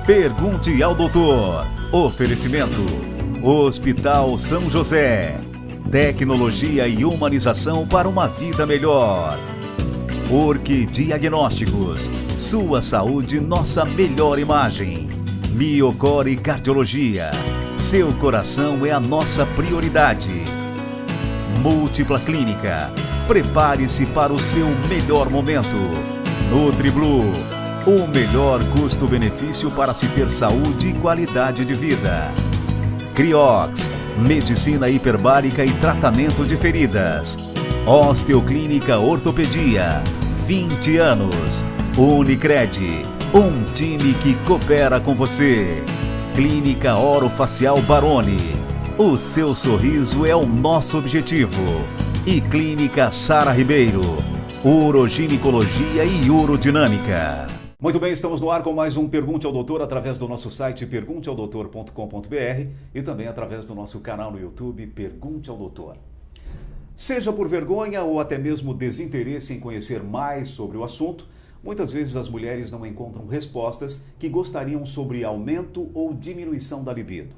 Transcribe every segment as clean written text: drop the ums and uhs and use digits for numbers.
Pergunte ao doutor. Oferecimento: Hospital São José. Tecnologia e humanização para uma vida melhor. Orque Diagnósticos. Sua saúde, nossa melhor imagem. Miocore Cardiologia. Seu coração é a nossa prioridade. Múltipla Clínica. Prepare-se para o seu melhor momento. NutriBlue. O melhor custo-benefício para se ter saúde e qualidade de vida. Criox. Medicina hiperbárica e tratamento de feridas. Osteoclínica Ortopedia. 20 anos. Unicred. Um time que coopera com você. Clínica Orofacial Baroni. O seu sorriso é o nosso objetivo. E Clínica Sara Ribeiro. Uroginecologia e urodinâmica. Muito bem, estamos no ar com mais um Pergunte ao Doutor através do nosso site pergunteaodoutor.com.br e também através do nosso canal no YouTube Pergunte ao Doutor. Seja por vergonha ou até mesmo desinteresse em conhecer mais sobre o assunto, muitas vezes as mulheres não encontram respostas que gostariam sobre aumento ou diminuição da libido.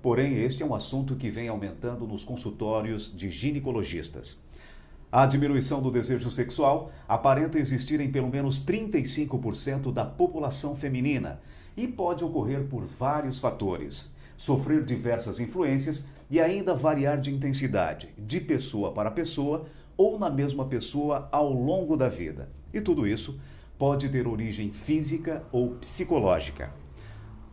Porém, este é um assunto que vem aumentando nos consultórios de ginecologistas. A diminuição do desejo sexual aparenta existir em pelo menos 35% da população feminina e pode ocorrer por vários fatores, sofrer diversas influências e ainda variar de intensidade, de pessoa para pessoa ou na mesma pessoa ao longo da vida. E tudo isso pode ter origem física ou psicológica.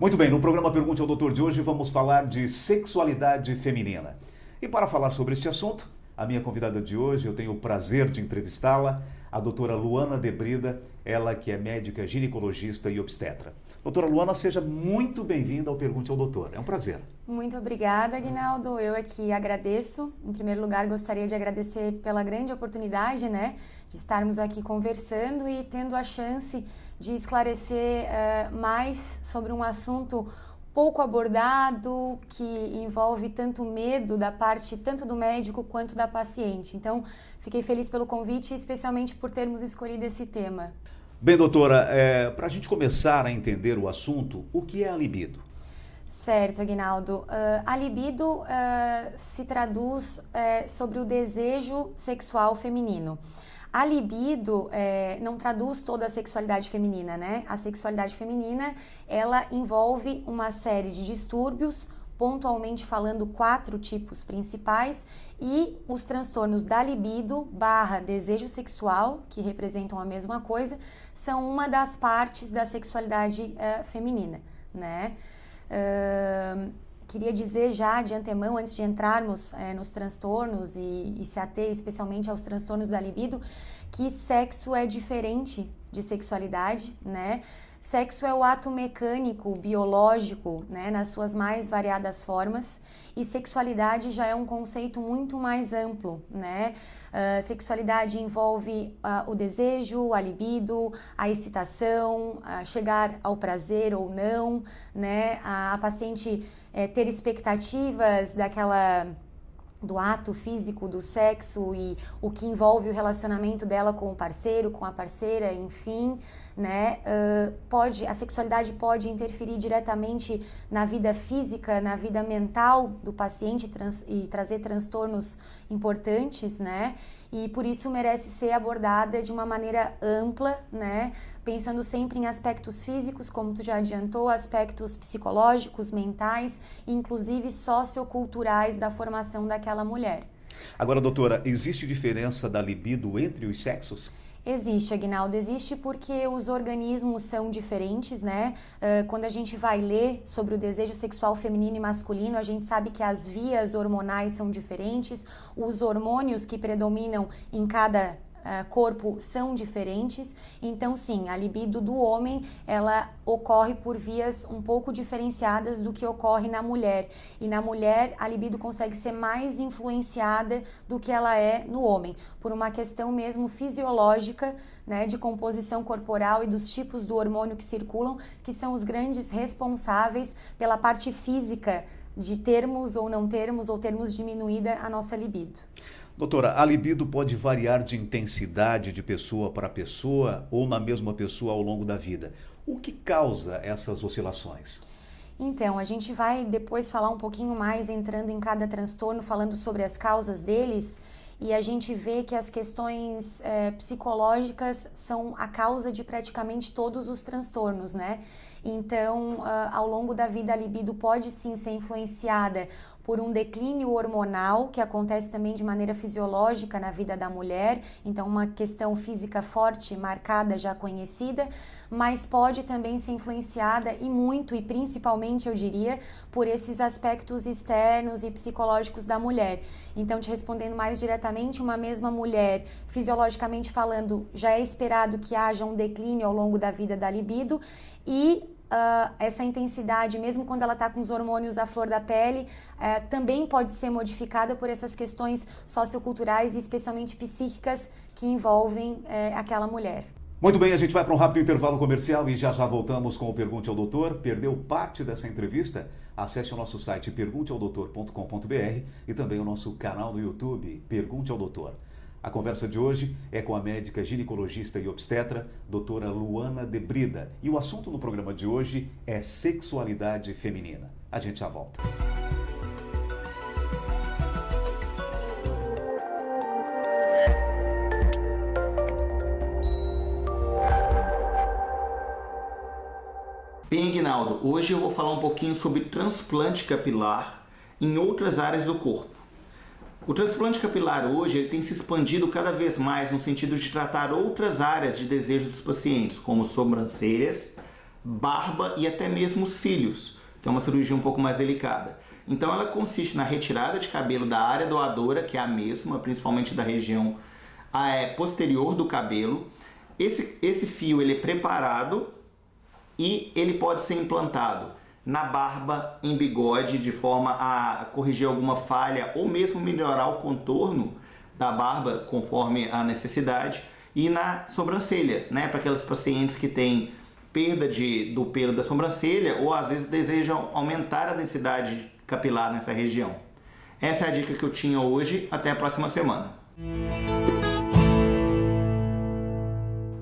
Muito bem, no programa Pergunte ao Doutor de hoje vamos falar de sexualidade feminina. E para falar sobre este assunto, a minha convidada de hoje, eu tenho o prazer de entrevistá-la, a doutora Luana de Brida, ela que é médica ginecologista e obstetra. Doutora Luana, seja muito bem-vinda ao Pergunte ao Doutor. É um prazer. Muito obrigada, Aguinaldo. Eu é que agradeço. Em primeiro lugar, gostaria de agradecer pela grande oportunidade, de estarmos aqui conversando e tendo a chance de esclarecer mais sobre um assunto pouco abordado, que envolve tanto medo da parte tanto do médico quanto da paciente. Então, fiquei feliz pelo convite e especialmente por termos escolhido esse tema. Bem, doutora, para a gente começar a entender o assunto, o que é a libido? Certo, Aguinaldo. A libido se traduz sobre o desejo sexual feminino. A libido não traduz toda a sexualidade feminina, A sexualidade feminina, ela envolve uma série de distúrbios, pontualmente falando 4 tipos principais, e os transtornos da libido / desejo sexual, que representam a mesma coisa, são uma das partes da sexualidade feminina, Queria dizer já de antemão, antes de entrarmos nos transtornos e se ater especialmente aos transtornos da libido, que sexo é diferente de sexualidade, Sexo é o ato mecânico, biológico, nas suas mais variadas formas, e sexualidade já é um conceito muito mais amplo, Sexualidade envolve o desejo, a libido, a excitação, chegar ao prazer ou não, A paciente ter expectativas do ato físico, do sexo e o que envolve o relacionamento dela com o parceiro, com a parceira, enfim, a sexualidade pode interferir diretamente na vida física, na vida mental do paciente e trazer transtornos importantes, E por isso merece ser abordada de uma maneira ampla, Pensando sempre em aspectos físicos, como tu já adiantou, aspectos psicológicos, mentais, inclusive socioculturais da formação daquela mulher. Agora, doutora, existe diferença da libido entre os sexos? Existe, Aguinaldo, existe porque os organismos são diferentes, Quando a gente vai ler sobre o desejo sexual feminino e masculino, a gente sabe que as vias hormonais são diferentes, os hormônios que predominam em cada corpo são diferentes, então sim, a libido do homem, ela ocorre por vias um pouco diferenciadas do que ocorre na mulher, e na mulher a libido consegue ser mais influenciada do que ela é no homem, por uma questão mesmo fisiológica, de composição corporal e dos tipos do hormônio que circulam, que são os grandes responsáveis pela parte física de termos ou não termos, ou termos diminuída a nossa libido. Doutora, a libido pode variar de intensidade de pessoa para pessoa ou na mesma pessoa ao longo da vida. O que causa essas oscilações? Então, a gente vai depois falar um pouquinho mais, entrando em cada transtorno, falando sobre as causas deles, e a gente vê que as questões psicológicas são a causa de praticamente todos os transtornos, né? Então, ao longo da vida, a libido pode sim ser influenciada por um declínio hormonal, que acontece também de maneira fisiológica na vida da mulher, então uma questão física forte, marcada, já conhecida, mas pode também ser influenciada e muito, e principalmente, eu diria, por esses aspectos externos e psicológicos da mulher. Então, te respondendo mais diretamente, uma mesma mulher, fisiologicamente falando, já é esperado que haja um declínio ao longo da vida da libido, e essa intensidade, mesmo quando ela está com os hormônios à flor da pele, também pode ser modificada por essas questões socioculturais e especialmente psíquicas que envolvem aquela mulher. Muito bem, a gente vai para um rápido intervalo comercial e já voltamos com o Pergunte ao Doutor. Perdeu parte dessa entrevista? Acesse o nosso site pergunteaodoutor.com.br e também o nosso canal no YouTube, Pergunte ao Doutor. A conversa de hoje é com a médica ginecologista e obstetra, doutora Luana de Brida. E o assunto no programa de hoje é sexualidade feminina. A gente já volta. Bem, Aguinaldo, hoje eu vou falar um pouquinho sobre transplante capilar em outras áreas do corpo. O transplante capilar hoje ele tem se expandido cada vez mais no sentido de tratar outras áreas de desejo dos pacientes, como sobrancelhas, barba e até mesmo cílios, que é uma cirurgia um pouco mais delicada. Então ela consiste na retirada de cabelo da área doadora, que é a mesma, principalmente da região posterior do cabelo. Esse fio ele é preparado e ele pode ser implantado na barba, em bigode, de forma a corrigir alguma falha ou mesmo melhorar o contorno da barba conforme a necessidade, e na sobrancelha, né, para aqueles pacientes que têm perda do pelo da sobrancelha ou às vezes desejam aumentar a densidade capilar nessa região. Essa é a dica que eu tinha hoje. Até a próxima semana.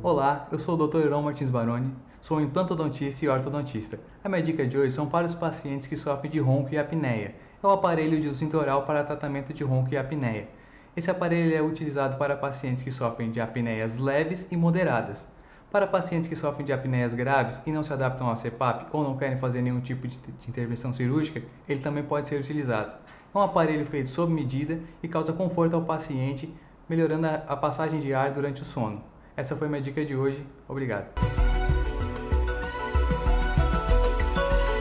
Olá, eu sou o Dr. Heron Martins Baroni, sou implantodontista e ortodontista. A minha dica de hoje são para os pacientes que sofrem de ronco e apneia. É o aparelho de uso intraoral para tratamento de ronco e apneia. Esse aparelho é utilizado para pacientes que sofrem de apneias leves e moderadas. Para pacientes que sofrem de apneias graves e não se adaptam ao CPAP ou não querem fazer nenhum tipo de intervenção cirúrgica, ele também pode ser utilizado. É um aparelho feito sob medida e causa conforto ao paciente, melhorando a passagem de ar durante o sono. Essa foi minha dica de hoje. Obrigado.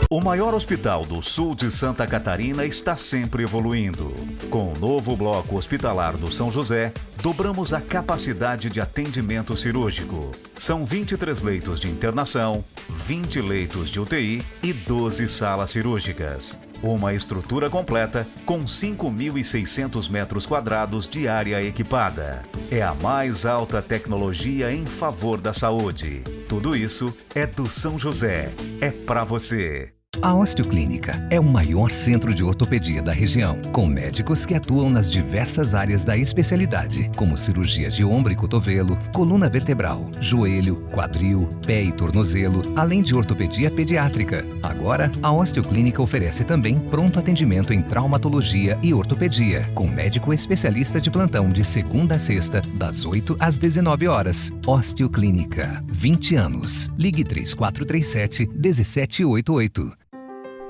O maior hospital do sul de Santa Catarina está sempre evoluindo. Com o novo bloco hospitalar do São José, dobramos a capacidade de atendimento cirúrgico. São 23 leitos de internação, 20 leitos de UTI e 12 salas cirúrgicas. Uma estrutura completa com 5.600 metros quadrados de área equipada. É a mais alta tecnologia em favor da saúde. Tudo isso é do São José. É pra você. A Osteoclínica é o maior centro de ortopedia da região, com médicos que atuam nas diversas áreas da especialidade, como cirurgia de ombro e cotovelo, coluna vertebral, joelho, quadril, pé e tornozelo, além de ortopedia pediátrica. Agora, a Osteoclínica oferece também pronto atendimento em traumatologia e ortopedia, com médico especialista de plantão de segunda a sexta, das 8 às 19 horas. Osteoclínica, 20 anos. Ligue 3437-1788.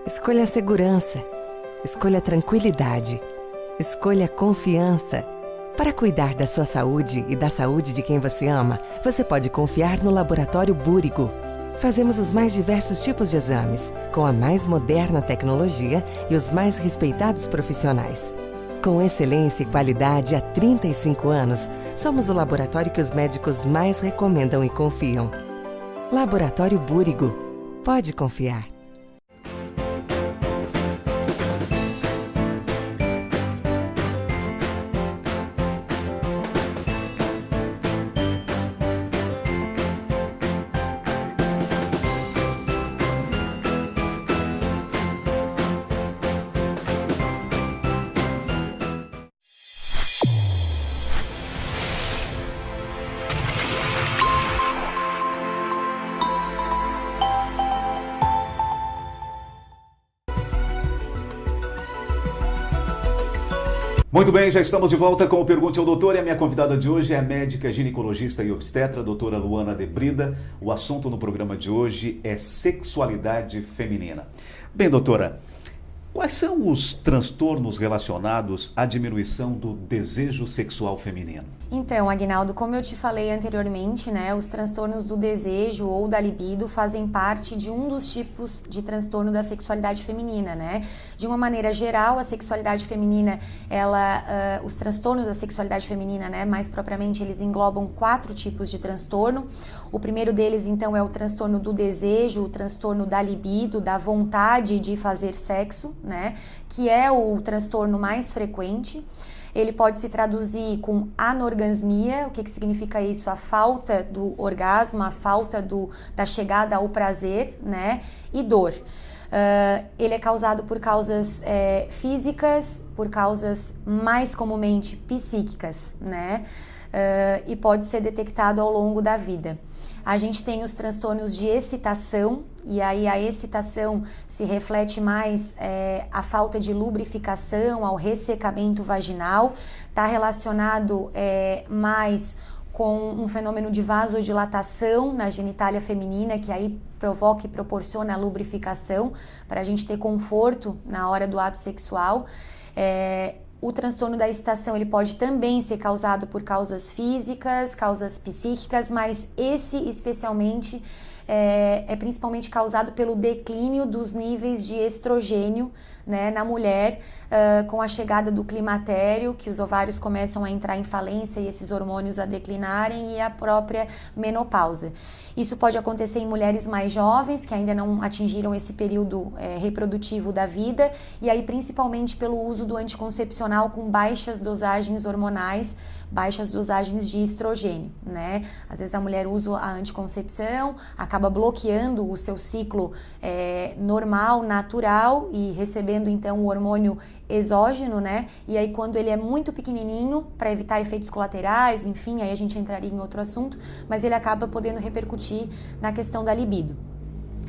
Escolha segurança, escolha tranquilidade, escolha confiança. Para cuidar da sua saúde e da saúde de quem você ama, você pode confiar no Laboratório Búrigo. Fazemos os mais diversos tipos de exames, com a mais moderna tecnologia e os mais respeitados profissionais. Com excelência e qualidade há 35 anos, somos o laboratório que os médicos mais recomendam e confiam. Laboratório Búrigo. Pode confiar. Muito bem, já estamos de volta com o Pergunte ao Doutor e a minha convidada de hoje é a médica ginecologista e obstetra, doutora Luana de Brida. O assunto no programa de hoje é sexualidade feminina. Bem, doutora, quais são os transtornos relacionados à diminuição do desejo sexual feminino? Então, Aguinaldo, como eu te falei anteriormente, né, os transtornos do desejo ou da libido fazem parte de um dos tipos de transtorno da sexualidade feminina, né? De uma maneira geral, a sexualidade feminina, os transtornos da sexualidade feminina, né, mais propriamente, eles englobam 4 tipos de transtorno. O primeiro deles, então, é o transtorno do desejo, o transtorno da libido, da vontade de fazer sexo, né, que é o transtorno mais frequente. Ele pode se traduzir com anorgasmia. O que significa isso? A falta do orgasmo, a falta da chegada ao prazer, né? E dor. Ele é causado por causas físicas, por causas mais comumente psíquicas, né? E pode ser detectado ao longo da vida. A gente tem os transtornos de excitação, e aí a excitação se reflete mais a falta de lubrificação, ao ressecamento vaginal, está relacionado mais com um fenômeno de vasodilatação na genitália feminina, que aí provoca e proporciona a lubrificação para a gente ter conforto na hora do ato sexual. O transtorno da excitação ele pode também ser causado por causas físicas, causas psíquicas, mas esse especialmente é principalmente causado pelo declínio dos níveis de estrogênio, né, na mulher, com a chegada do climatério, que os ovários começam a entrar em falência e esses hormônios a declinarem, e a própria menopausa. Isso pode acontecer em mulheres mais jovens, que ainda não atingiram esse período reprodutivo da vida, e aí principalmente pelo uso do anticoncepcional com baixas dosagens hormonais, baixas dosagens de estrogênio, né? Às vezes a mulher usa a anticoncepção, acaba bloqueando o seu ciclo normal, natural, e recebendo então o hormônio exógeno, né? E aí quando ele é muito pequenininho, para evitar efeitos colaterais, enfim, aí a gente entraria em outro assunto, mas ele acaba podendo repercutir na questão da libido.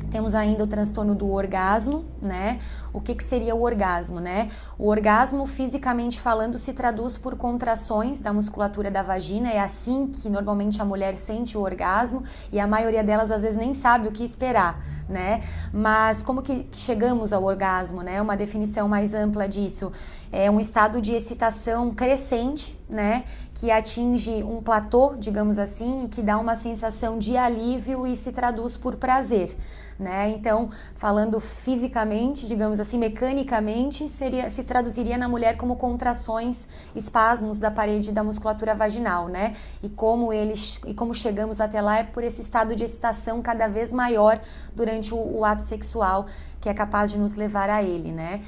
Temos ainda o transtorno do orgasmo, né? O que seria o orgasmo, né? O orgasmo, fisicamente falando, se traduz por contrações da musculatura da vagina. É assim que normalmente a mulher sente o orgasmo, e a maioria delas às vezes nem sabe o que esperar, né? Mas como que chegamos ao orgasmo, né? Uma definição mais ampla disso é um estado de excitação crescente, né? Que atinge um platô, digamos assim, que dá uma sensação de alívio e se traduz por prazer, né? Então, falando fisicamente, digamos assim, mecanicamente, se traduziria na mulher como contrações, espasmos da parede da musculatura vaginal, né? E como chegamos até lá é por esse estado de excitação cada vez maior durante o ato sexual, que é capaz de nos levar a ele, né?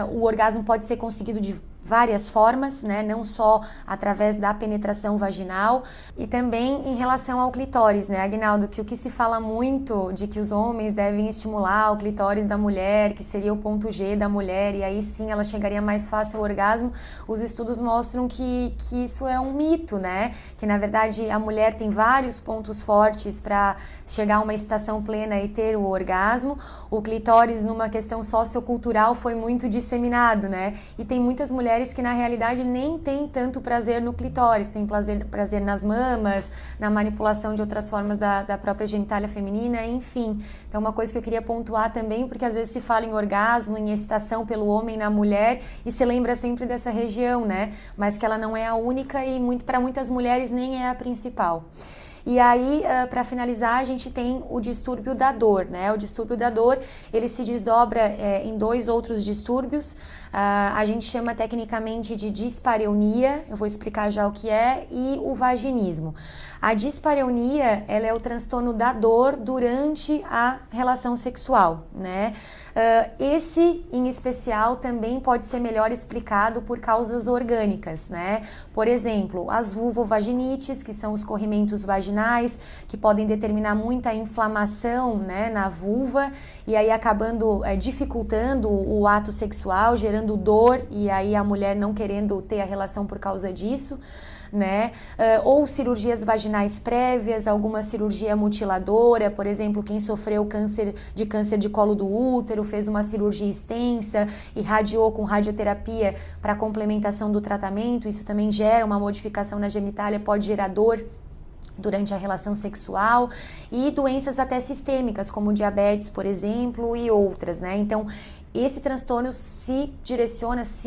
O orgasmo pode ser conseguido de várias formas, né? Não só através da penetração vaginal, e também em relação ao clitóris, né, Aguinaldo? Que o que se fala muito de que os homens devem estimular o clitóris da mulher, que seria o ponto G da mulher, e aí sim ela chegaria mais fácil ao orgasmo. Os estudos mostram que isso é um mito, né? Que na verdade a mulher tem vários pontos fortes para chegar a uma excitação plena e ter o orgasmo. O clitóris, numa questão sociocultural, foi muito disseminado, né? E tem muitas mulheres que na realidade nem tem tanto prazer no clitóris, tem prazer nas mamas, na manipulação de outras formas da própria genitália feminina, enfim. Então uma coisa que eu queria pontuar também, porque às vezes se fala em orgasmo, em excitação pelo homem na mulher, e se lembra sempre dessa região, né? Mas que ela não é a única, e para muitas mulheres nem é a principal. E aí, para finalizar, a gente tem o distúrbio da dor, né? O distúrbio da dor, ele se desdobra em 2 outros distúrbios. A gente chama tecnicamente de dispareunia, eu vou explicar já o que é, e o vaginismo. A dispareunia, ela é o transtorno da dor durante a relação sexual, né? Esse, em especial, também pode ser melhor explicado por causas orgânicas, né? Por exemplo, as vulvovaginites, que são os corrimentos vaginais, que podem determinar muita inflamação, né, na vulva, e aí acabando dificultando o ato sexual, gerando dor, e aí a mulher não querendo ter a relação por causa disso. né? Ou cirurgias vaginais prévias, alguma cirurgia mutiladora, por exemplo, quem sofreu câncer de colo do útero, fez uma cirurgia extensa, irradiou com radioterapia para complementação do tratamento, isso também gera uma modificação na genitália, pode gerar dor durante a relação sexual, e doenças até sistêmicas, como diabetes, por exemplo, e outras, né? Então, esse transtorno se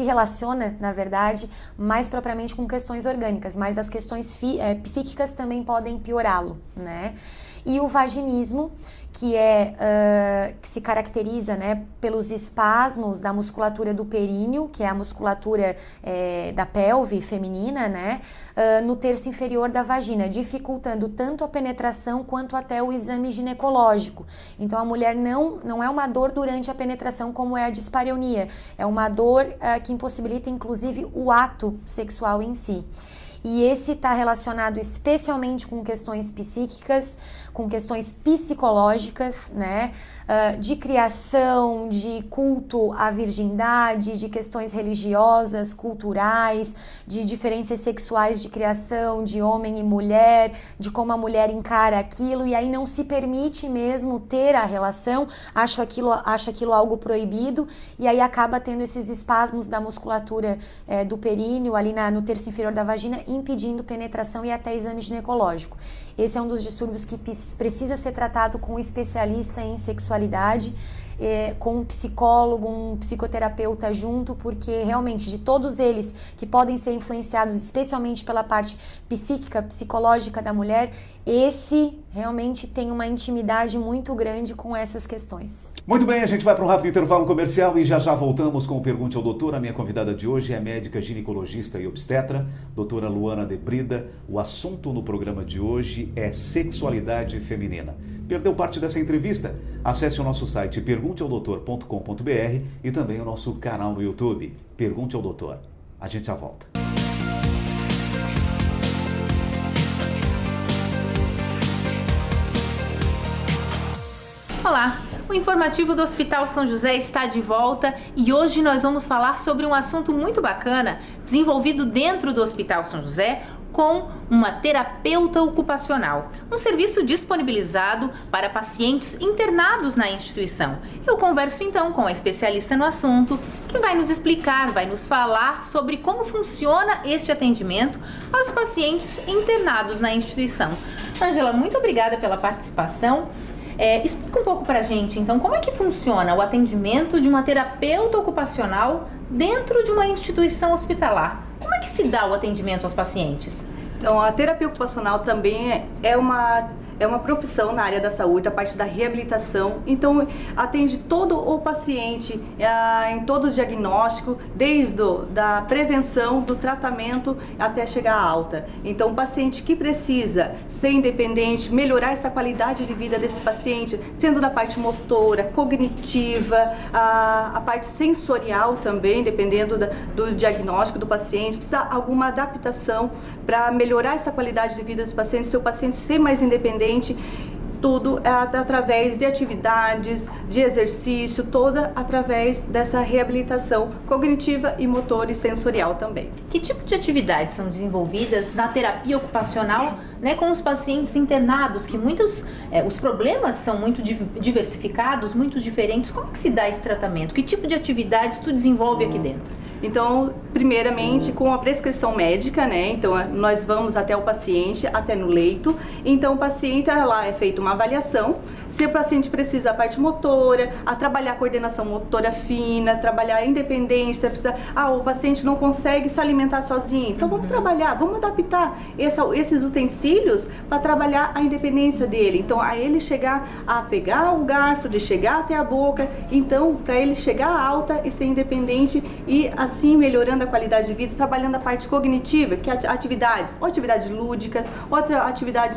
relaciona, na verdade, mais propriamente com questões orgânicas, mas as questões psíquicas também podem piorá-lo, né? E o vaginismo, que se caracteriza, né, pelos espasmos da musculatura do períneo, que é a musculatura da pelve feminina, né, no terço inferior da vagina, dificultando tanto a penetração quanto até o exame ginecológico. Então a mulher não é uma dor durante a penetração como é a dispareunia, é uma dor que impossibilita inclusive o ato sexual em si. E esse está relacionado especialmente com questões psíquicas, com questões psicológicas, né? De criação, de culto à virgindade, de questões religiosas, culturais, de diferenças sexuais de criação, de homem e mulher, de como a mulher encara aquilo, e aí não se permite mesmo ter a relação, acha aquilo algo proibido, e aí acaba tendo esses espasmos da musculatura do períneo, ali no terço inferior da vagina, impedindo penetração e até exame ginecológico. Esse é um dos distúrbios que precisa ser tratado com um especialista em sexualidade, com um psicólogo, um psicoterapeuta junto, porque realmente de todos eles que podem ser influenciados especialmente pela parte psíquica, psicológica da mulher, esse realmente tem uma intimidade muito grande com essas questões. Muito bem, a gente vai para um rápido intervalo comercial e já voltamos com o Pergunte ao Doutor. A minha convidada de hoje é a médica ginecologista e obstetra, doutora Luana de Brida. O assunto no programa de hoje é sexualidade feminina. Perdeu parte dessa entrevista? Acesse o nosso site pergunteaodoutor.com.br e também o nosso canal no YouTube, Pergunte ao Doutor. A gente já volta. Olá, o informativo do Hospital São José está de volta e hoje nós vamos falar sobre um assunto muito bacana desenvolvido dentro do Hospital São José com uma terapeuta ocupacional, um serviço disponibilizado para pacientes internados na instituição. Eu converso então com a especialista no assunto, que vai nos explicar, vai nos falar sobre como funciona este atendimento aos pacientes internados na instituição. Ângela, muito obrigada pela participação. Explica um pouco pra gente, então, como é que funciona o atendimento de uma terapeuta ocupacional dentro de uma instituição hospitalar? Como é que se dá o atendimento aos pacientes? Então, a terapia ocupacional também é uma profissão na área da saúde, a parte da reabilitação. Então, atende todo o paciente em todo o diagnóstico, desde da prevenção, do tratamento até chegar à alta. Então, o paciente que precisa ser independente, melhorar essa qualidade de vida desse paciente, sendo da parte motora, cognitiva, a parte sensorial também, dependendo do diagnóstico do paciente, precisa alguma adaptação para melhorar essa qualidade de vida desse paciente, se o paciente ser mais independente, tudo através de atividades, de exercício, toda através dessa reabilitação cognitiva e motor e sensorial também. Que tipo de atividades são desenvolvidas na terapia ocupacional, né, com os pacientes internados, que os problemas são muito diversificados, muito diferentes? Como que se dá esse tratamento? Que tipo de atividades tu desenvolve aqui dentro? Então, primeiramente, com a prescrição médica, né? Então, nós vamos até o paciente, até no leito. Então, o paciente, lá é feita uma avaliação. Se o paciente precisa a parte motora, a trabalhar a coordenação motora fina, trabalhar a independência, o paciente não consegue se alimentar sozinho. Então, vamos trabalhar, vamos adaptar esses utensílios para trabalhar a independência dele. Então, a ele chegar a pegar o garfo, de chegar até a boca. Então, para ele chegar alta e ser independente e assim melhorando a qualidade de vida, trabalhando a parte cognitiva, que é atividades lúdicas, outras atividades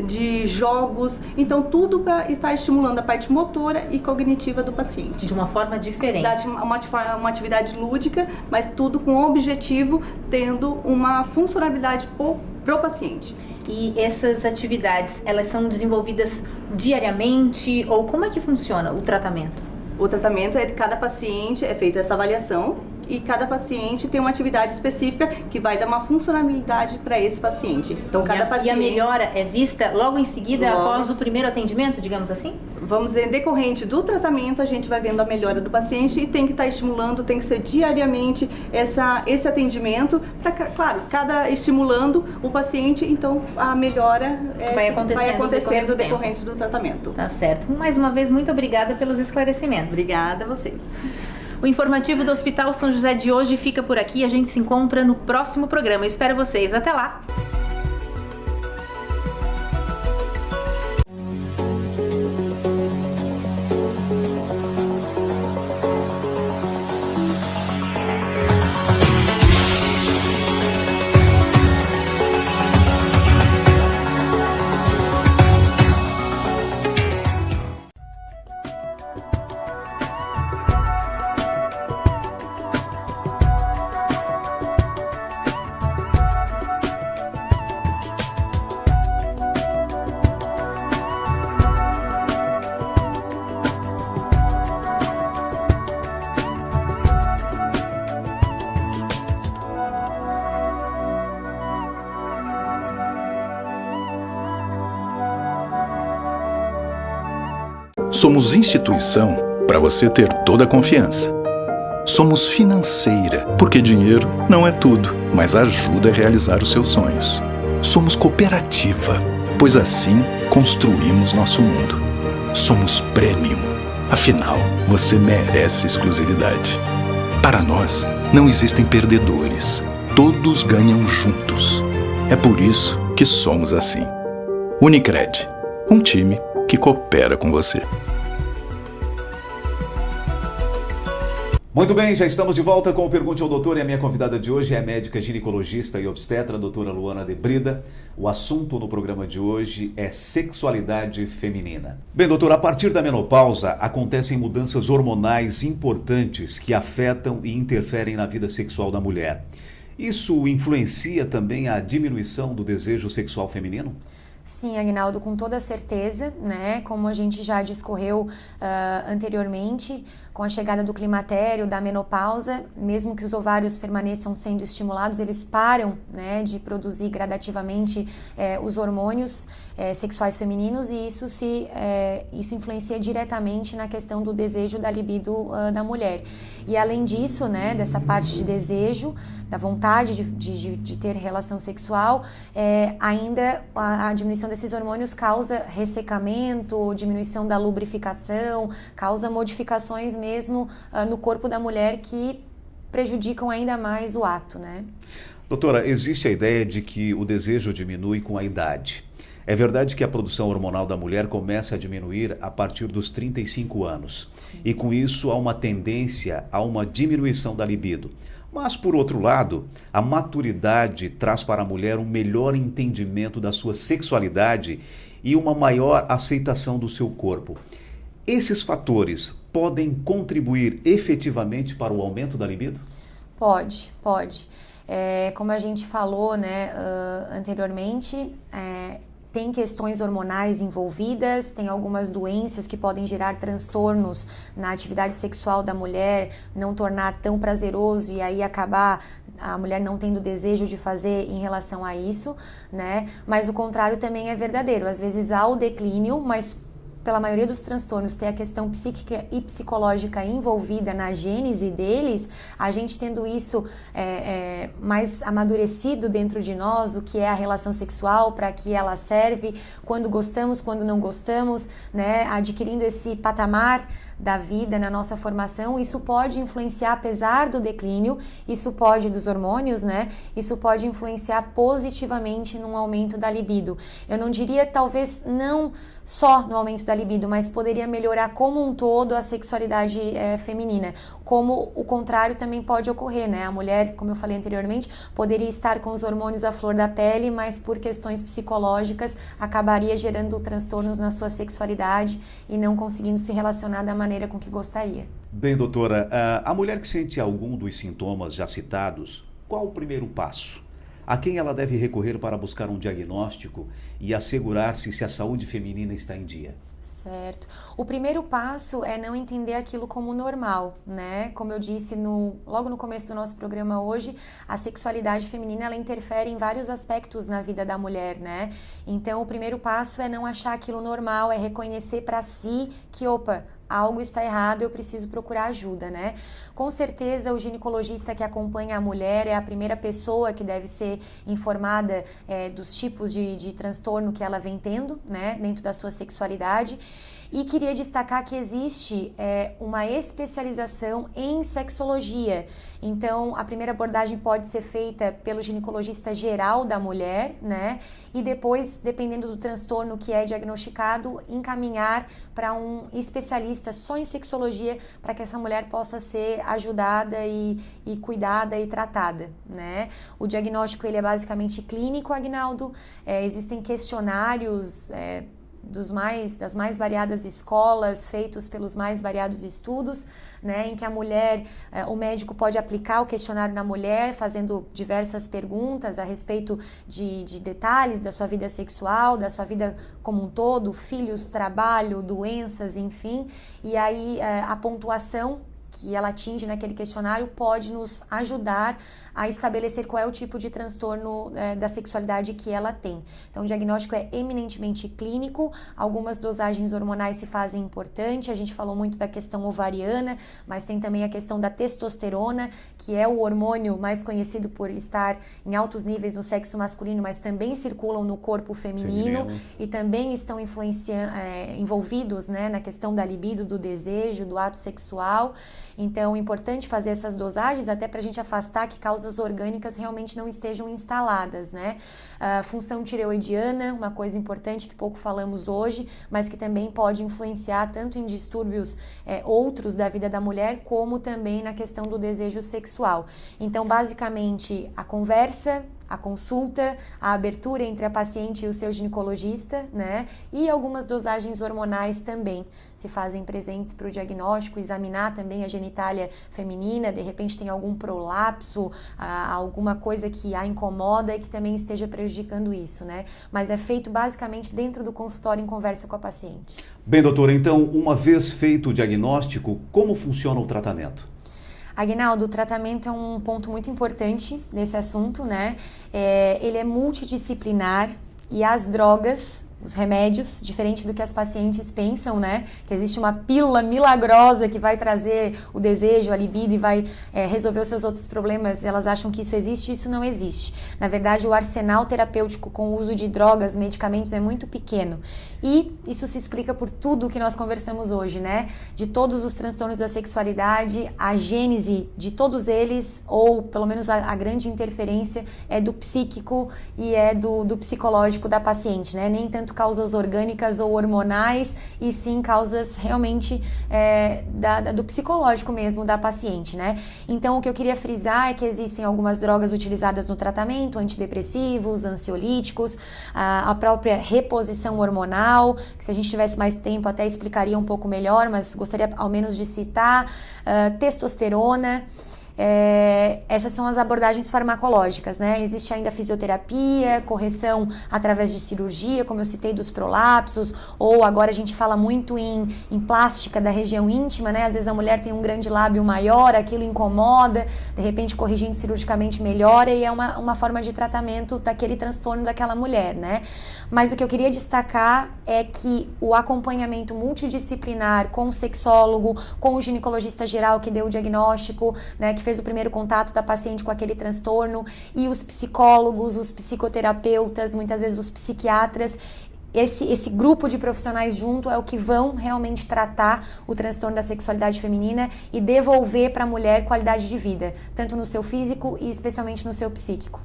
de jogos, então tudo para estar estimulando a parte motora e cognitiva do paciente. De uma forma diferente. Uma atividade lúdica, mas tudo com o objetivo, tendo uma funcionalidade pro paciente. E essas atividades, elas são desenvolvidas diariamente ou como é que funciona o tratamento? O tratamento é de cada paciente, é feita essa avaliação e cada paciente tem uma atividade específica que vai dar uma funcionalidade para esse paciente. Então, cada paciente... E a melhora é vista logo em seguida, após o primeiro atendimento, digamos assim? Vamos dizer, decorrente do tratamento, a gente vai vendo a melhora do paciente e tem que estar estimulando, tem que ser diariamente esse atendimento, para, claro, cada estimulando o paciente, então a melhora vai acontecendo decorrente do tratamento. Tá certo. Mais uma vez, muito obrigada pelos esclarecimentos. Obrigada a vocês. O informativo do Hospital São José de hoje fica por aqui. A gente se encontra no próximo programa. Eu espero vocês. Até lá! Somos instituição para você ter toda a confiança. Somos financeira, porque dinheiro não é tudo, mas ajuda a realizar os seus sonhos. Somos cooperativa, pois assim construímos nosso mundo. Somos premium, afinal, você merece exclusividade. Para nós, não existem perdedores, todos ganham juntos. É por isso que somos assim. Unicred, um time que coopera com você. Muito bem, já estamos de volta com o Pergunte ao Doutor e a minha convidada de hoje é a médica ginecologista e obstetra, a doutora Luana de Brida. O assunto no programa de hoje é sexualidade feminina. Bem, doutora, a partir da menopausa acontecem mudanças hormonais importantes que afetam e interferem na vida sexual da mulher. Isso influencia também a diminuição do desejo sexual feminino? Sim, Aguinaldo, com toda certeza, né? Como a gente já discorreu anteriormente, com a chegada do climatério, da menopausa, mesmo que os ovários permaneçam sendo estimulados, eles param, né, de produzir gradativamente os hormônios sexuais femininos e isso influencia diretamente na questão do desejo, da libido da mulher. E além disso, né, dessa parte de desejo, da vontade de ter relação sexual, ainda a diminuição desses hormônios causa ressecamento, diminuição da lubrificação, causa modificações mesmo no corpo da mulher que prejudicam ainda mais o ato, né? Doutora, existe a ideia de que o desejo diminui com a idade. É verdade que a produção hormonal da mulher começa a diminuir a partir dos 35 anos. Sim. E com isso há uma tendência a uma diminuição da libido. Mas, por outro lado, a maturidade traz para a mulher um melhor entendimento da sua sexualidade e uma maior aceitação do seu corpo. Esses fatores podem contribuir efetivamente para o aumento da libido? Pode. Como a gente falou, né, anteriormente, tem questões hormonais envolvidas, tem algumas doenças que podem gerar transtornos na atividade sexual da mulher, não tornar tão prazeroso e aí acabar a mulher não tendo desejo de fazer em relação a isso, né? Mas o contrário também é verdadeiro. Às vezes há o declínio, mas pela maioria dos transtornos tem a questão psíquica e psicológica envolvida na gênese deles, a gente tendo isso mais amadurecido dentro de nós, o que é a relação sexual, para que ela serve, quando gostamos, quando não gostamos, né, adquirindo esse patamar da vida na nossa formação, isso pode influenciar, apesar do declínio, dos hormônios, né? Isso pode influenciar positivamente num aumento da libido. Eu não diria, talvez, não só no aumento da libido, mas poderia melhorar como um todo a sexualidade feminina. Como o contrário também pode ocorrer, né? A mulher, como eu falei anteriormente, poderia estar com os hormônios à flor da pele, mas por questões psicológicas acabaria gerando transtornos na sua sexualidade e não conseguindo se relacionar da maneira com que gostaria. Bem, doutora, a mulher que sente algum dos sintomas já citados, qual o primeiro passo? A quem ela deve recorrer para buscar um diagnóstico e assegurar-se se a saúde feminina está em dia? Certo. O primeiro passo é não entender aquilo como normal, né? Como eu disse logo no começo do nosso programa hoje, a sexualidade feminina, ela interfere em vários aspectos na vida da mulher, né? Então, o primeiro passo é não achar aquilo normal, é reconhecer para si que, opa, algo está errado, eu preciso procurar ajuda, né? Com certeza, o ginecologista que acompanha a mulher é a primeira pessoa que deve ser informada dos tipos de transtorno que ela vem tendo, né, dentro da sua sexualidade. E queria destacar que existe uma especialização em sexologia. Então, a primeira abordagem pode ser feita pelo ginecologista geral da mulher, né? E depois, dependendo do transtorno que é diagnosticado, encaminhar para um especialista só em sexologia para que essa mulher possa ser ajudada e cuidada e tratada, né? O diagnóstico ele é basicamente clínico, Aguinaldo. Existem questionários das mais variadas escolas, feitos pelos mais variados estudos, né, em que a mulher, o médico pode aplicar o questionário na mulher, fazendo diversas perguntas a respeito de detalhes da sua vida sexual, da sua vida como um todo, filhos, trabalho, doenças, enfim, e aí a pontuação que ela atinge naquele questionário pode nos ajudar a estabelecer qual é o tipo de transtorno da sexualidade que ela tem. Então, o diagnóstico é eminentemente clínico, algumas dosagens hormonais se fazem importante, a gente falou muito da questão ovariana, mas tem também a questão da testosterona, que é o hormônio mais conhecido por estar em altos níveis no sexo masculino, mas também circulam no corpo feminino. E também estão envolvidos, né, na questão da libido, do desejo, do ato sexual. Então, é importante fazer essas dosagens até para a gente afastar que causas orgânicas realmente não estejam instaladas, né? Função tireoidiana, uma coisa importante que pouco falamos hoje, mas que também pode influenciar tanto em distúrbios outros da vida da mulher, como também na questão do desejo sexual. Então, basicamente, a conversa, a consulta, a abertura entre a paciente e o seu ginecologista, né? E algumas dosagens hormonais também se fazem presentes para o diagnóstico, examinar também a genitália feminina, de repente tem algum prolapso, alguma coisa que a incomoda e que também esteja prejudicando isso, né? Mas é feito basicamente dentro do consultório em conversa com a paciente. Bem, doutora, então, uma vez feito o diagnóstico, como funciona o tratamento? Aguinaldo, o tratamento é um ponto muito importante nesse assunto, né? Ele é multidisciplinar e as drogas, os remédios, diferente do que as pacientes pensam, né? Que existe uma pílula milagrosa que vai trazer o desejo, a libido e vai resolver os seus outros problemas. Elas acham que isso existe e isso não existe. Na verdade, o arsenal terapêutico com o uso de drogas, medicamentos é muito pequeno. E isso se explica por tudo que nós conversamos hoje, né? De todos os transtornos da sexualidade, a gênese de todos eles, ou pelo menos a grande interferência, é do psíquico e é do psicológico da paciente, né? Nem tanto causas orgânicas ou hormonais, e sim causas realmente do psicológico mesmo da paciente, né? Então, o que eu queria frisar é que existem algumas drogas utilizadas no tratamento, antidepressivos, ansiolíticos, a própria reposição hormonal, que se a gente tivesse mais tempo até explicaria um pouco melhor, mas gostaria ao menos de citar, testosterona. Essas são as abordagens farmacológicas, né? Existe ainda fisioterapia, correção através de cirurgia, como eu citei, dos prolapsos, ou agora a gente fala muito em plástica da região íntima, né? Às vezes a mulher tem um grande lábio maior, aquilo incomoda, de repente corrigindo cirurgicamente melhora, e é uma forma de tratamento daquele transtorno daquela mulher, né? Mas o que eu queria destacar é que o acompanhamento multidisciplinar com o sexólogo, com o ginecologista geral que deu o diagnóstico, né, que fez o primeiro contato da paciente com aquele transtorno, e os psicólogos, os psicoterapeutas, muitas vezes os psiquiatras, esse grupo de profissionais junto é o que vão realmente tratar o transtorno da sexualidade feminina e devolver para a mulher qualidade de vida, tanto no seu físico e especialmente no seu psíquico.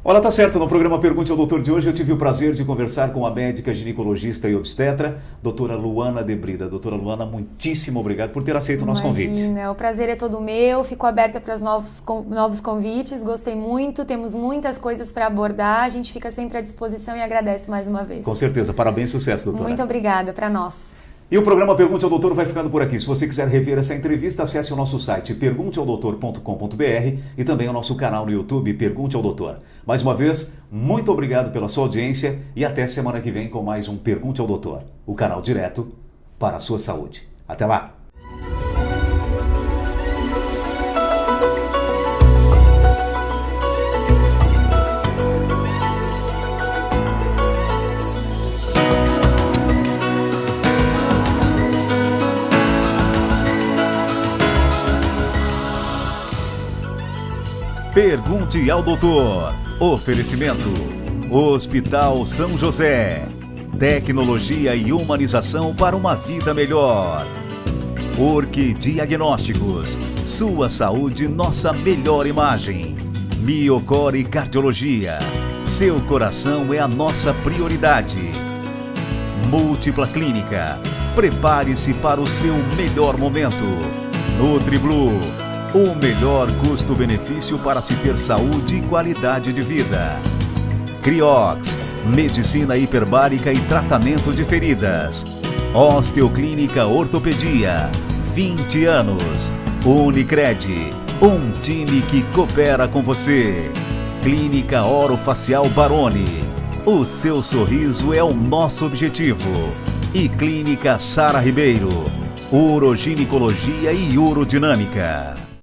Olha, tá certo, no programa Pergunte ao Doutor de hoje eu tive o prazer de conversar com a médica ginecologista e obstetra, doutora Luana de Brida. Doutora Luana, muitíssimo obrigado por ter aceito o nosso convite. O prazer é todo meu, fico aberta para os novos convites, gostei muito, temos muitas coisas para abordar, a gente fica sempre à disposição e agradece mais uma vez. Com certeza, parabéns e sucesso, doutora. Muito obrigada, para nós. E o programa Pergunte ao Doutor vai ficando por aqui. Se você quiser rever essa entrevista, acesse o nosso site pergunteaodoutor.com.br e também o nosso canal no YouTube Pergunte ao Doutor. Mais uma vez, muito obrigado pela sua audiência e até semana que vem com mais um Pergunte ao Doutor, o canal direto para a sua saúde. Até lá! Pergunte ao Doutor. Oferecimento: Hospital São José. Tecnologia e humanização para uma vida melhor. Orque Diagnósticos. Sua saúde, nossa melhor imagem. Miocore Cardiologia. Seu coração é a nossa prioridade. Múltipla Clínica. Prepare-se para o seu melhor momento. NutriBlue. O melhor custo-benefício para se ter saúde e qualidade de vida. Criox, medicina hiperbárica e tratamento de feridas. Osteoclínica Ortopedia, 20 anos. Unicred, um time que coopera com você. Clínica Orofacial Baroni, o seu sorriso é o nosso objetivo. E Clínica Sara Ribeiro, Uroginecologia e Urodinâmica.